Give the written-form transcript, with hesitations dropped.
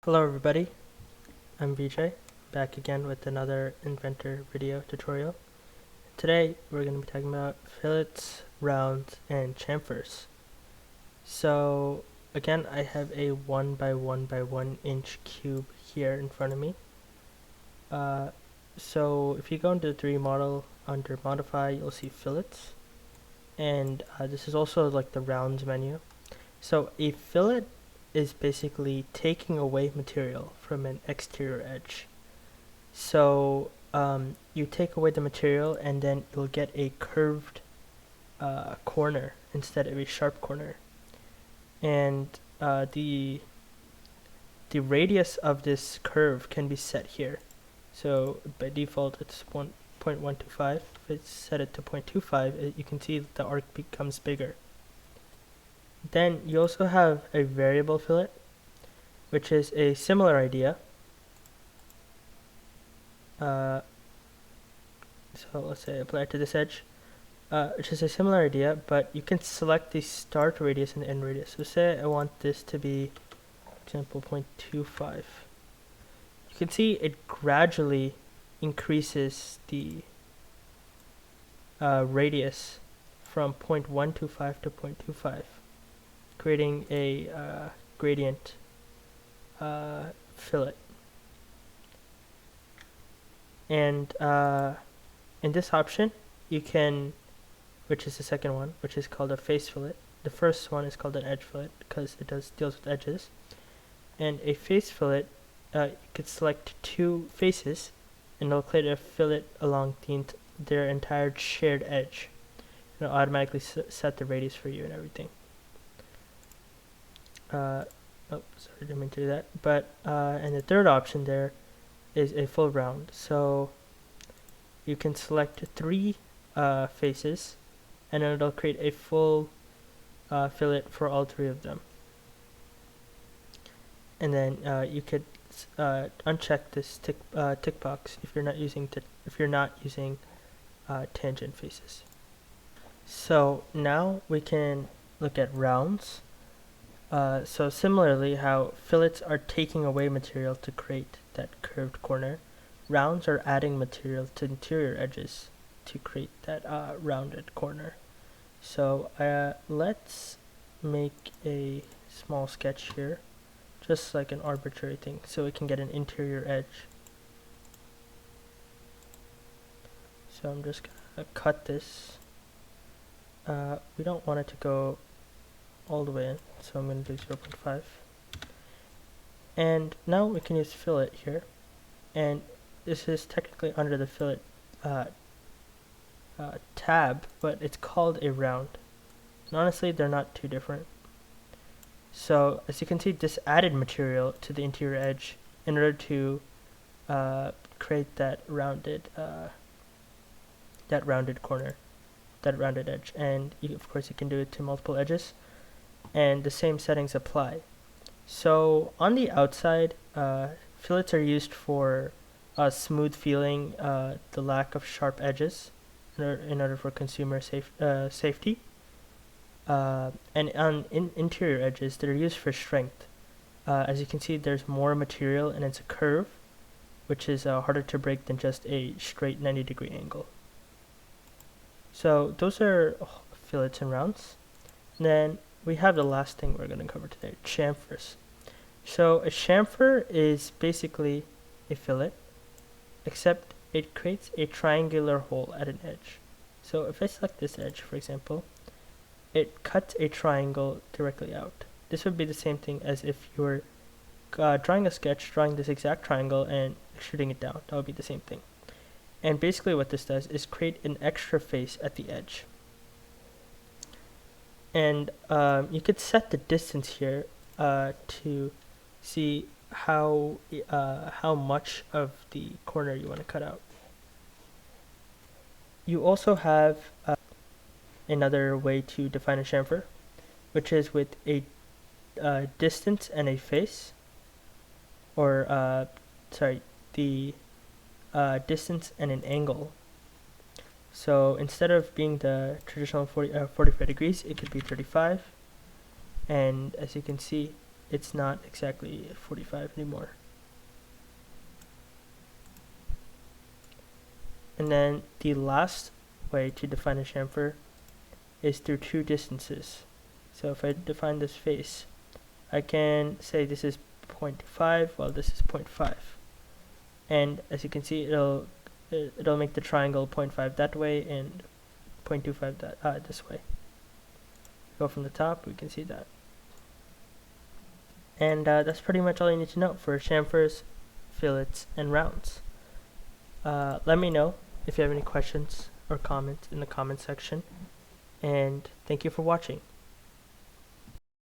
Hello everybody, I'm VJ, back again with another Inventor video tutorial. Today we're going to be talking about fillets, rounds, and chamfers. So again, I have a 1 by 1 by 1 inch cube here in front of me. So if you go into the 3D model under modify, you'll see fillets, and this is also like the rounds menu. So a fillet is basically taking away material from an exterior edge. So you take away the material and then you'll get a curved corner instead of a sharp corner. And the radius of this curve can be set here. So by default it's 0.125. If it's set it to 0.25, you can see that the arc becomes bigger. Then you also have a variable fillet, which is a similar idea. So let's say apply it to this edge, which is a similar idea, but you can select the start radius and the end radius. So say I want this to be, for example, 0.25. You can see it gradually increases the radius from 0.125 to 0.25. Creating a gradient fillet. And in this option, you can, which is the second one, which is called a face fillet. The first one is called an edge fillet because it deals with edges. And a face fillet, you could select two faces, and it'll create a fillet along their entire shared edge. It'll automatically set the radius for you and everything. Oh, sorry, didn't mean to do that. But and the third option there is a full round. So you can select three faces, and then it'll create a full fillet for all three of them. And then you could uncheck this tick box if you're not using tangent faces. So now we can look at rounds. So similarly, how fillets are taking away material to create that curved corner, rounds are adding material to interior edges to create that rounded corner. So let's make a small sketch here, just like an arbitrary thing, so we can get an interior edge. So I'm just gonna cut this. We don't want it to go all the way in, so I'm going to do 0.5. And now we can use fillet here, and this is technically under the fillet tab, but it's called a round. And honestly, they're not too different. So as you can see, this added material to the interior edge in order to create that rounded corner, that rounded edge. And of course you can do it to multiple edges, and the same settings apply. So on the outside, fillets are used for smooth feeling, the lack of sharp edges in order for consumer safety. And on interior edges, they're used for strength. As you can see, there's more material and it's a curve, which is harder to break than just a straight 90-degree angle. So those are fillets and rounds. And then we have the last thing we're going to cover today, chamfers. So a chamfer is basically a fillet, except it creates a triangular hole at an edge. So if I select this edge, for example, it cuts a triangle directly out. This would be the same thing as if you were drawing a sketch, drawing this exact triangle and shooting it down. That would be the same thing. And basically what this does is create an extra face at the edge. And you could set the distance here to see how much of the corner you want to cut out. You also have another way to define a chamfer, which is with a distance and a face, or the distance and an angle. So instead of being the traditional 45 degrees, it could be 35. And as you can see, it's not exactly 45 anymore. And then the last way to define a chamfer is through two distances. So if I define this face, I can say this is 0.5 while this is 0.5. And as you can see, it'll make the triangle 0.5 that way and 0.25 that this way. Go from the top, we can see that. And that's pretty much all you need to know for chamfers, fillets, and rounds. Let me know if you have any questions or comments in the comment section. And thank you for watching.